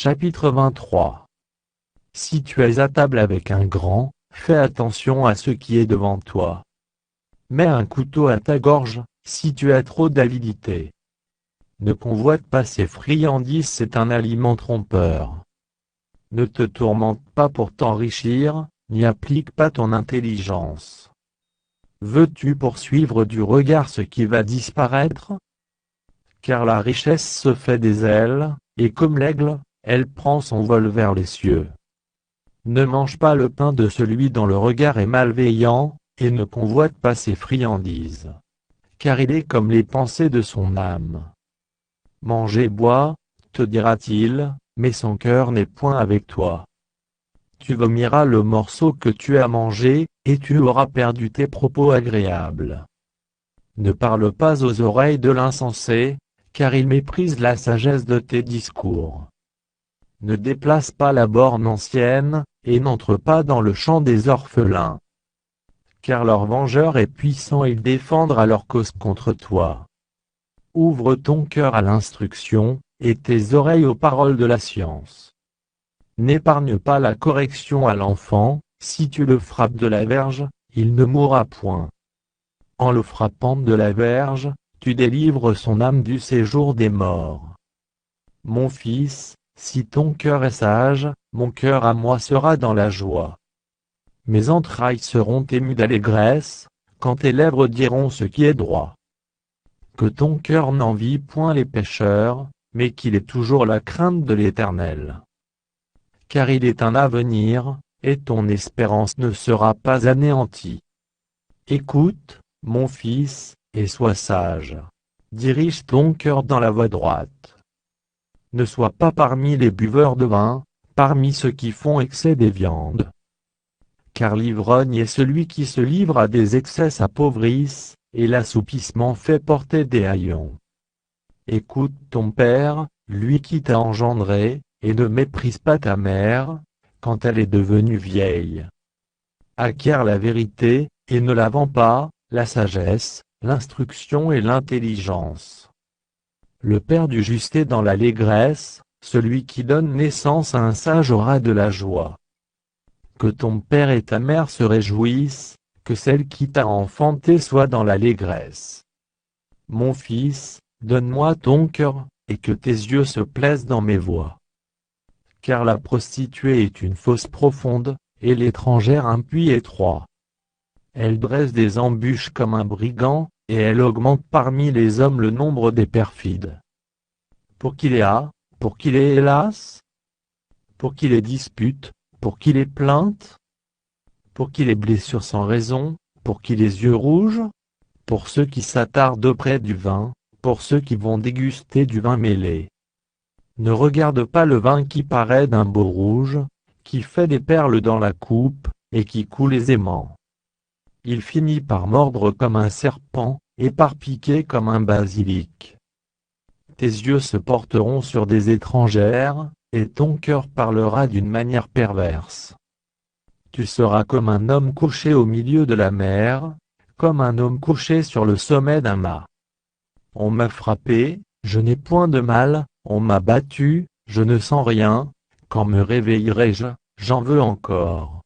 Chapitre 23. Si tu es à table avec un grand, fais attention à ce qui est devant toi. Mets un couteau à ta gorge, si tu as trop d'avidité. Ne convoite pas ces friandises, c'est un aliment trompeur. Ne te tourmente pas pour t'enrichir, n'y applique pas ton intelligence. Veux-tu poursuivre du regard ce qui va disparaître? Car la richesse se fait des ailes, et comme l'aigle, elle prend son vol vers les cieux. Ne mange pas le pain de celui dont le regard est malveillant, et ne convoite pas ses friandises. Car il est comme les pensées de son âme. Mange et bois, te dira-t-il, mais son cœur n'est point avec toi. Tu vomiras le morceau que tu as mangé, et tu auras perdu tes propos agréables. Ne parle pas aux oreilles de l'insensé, car il méprise la sagesse de tes discours. Ne déplace pas la borne ancienne, et n'entre pas dans le champ des orphelins. Car leur vengeur est puissant et ils défendra leur cause contre toi. Ouvre ton cœur à l'instruction, et tes oreilles aux paroles de la science. N'épargne pas la correction à l'enfant, si tu le frappes de la verge, il ne mourra point. En le frappant de la verge, tu délivres son âme du séjour des morts. Mon fils, si ton cœur est sage, mon cœur à moi sera dans la joie. Mes entrailles seront émues d'allégresse, quand tes lèvres diront ce qui est droit. Que ton cœur n'envie point les pécheurs, mais qu'il ait toujours la crainte de l'Éternel. Car il est un avenir, et ton espérance ne sera pas anéantie. Écoute, mon fils, et sois sage. Dirige ton cœur dans la voie droite. Ne sois pas parmi les buveurs de vin, parmi ceux qui font excès des viandes. Car l'ivrogne est celui qui se livre à des excès s'appauvrisse, et l'assoupissement fait porter des haillons. Écoute ton père, lui qui t'a engendré, et ne méprise pas ta mère, quand elle est devenue vieille. Acquiert la vérité, et ne la vends pas, la sagesse, l'instruction et l'intelligence. Le père du juste est dans l'allégresse, celui qui donne naissance à un sage aura de la joie. Que ton père et ta mère se réjouissent, que celle qui t'a enfanté soit dans l'allégresse. Mon fils, donne-moi ton cœur, et que tes yeux se plaisent dans mes voies. Car la prostituée est une fosse profonde, et l'étrangère un puits étroit. Elle dresse des embûches comme un brigand, et elle augmente parmi les hommes le nombre des perfides. Pour qu'il ait pour qu'il ait hélas, pour qu'il ait dispute, pour qu'il ait plainte, pour qu'il ait blessure sans raison, pour qu'il ait yeux rouges, pour ceux qui s'attardent auprès du vin, pour ceux qui vont déguster du vin mêlé. Ne regarde pas le vin qui paraît d'un beau rouge, qui fait des perles dans la coupe, et qui coule aisément. Il finit par mordre comme un serpent, et par piquer comme un basilic. Tes yeux se porteront sur des étrangères, et ton cœur parlera d'une manière perverse. Tu seras comme un homme couché au milieu de la mer, comme un homme couché sur le sommet d'un mât. On m'a frappé, je n'ai point de mal, on m'a battu, je ne sens rien, quand me réveillerai-je, j'en veux encore.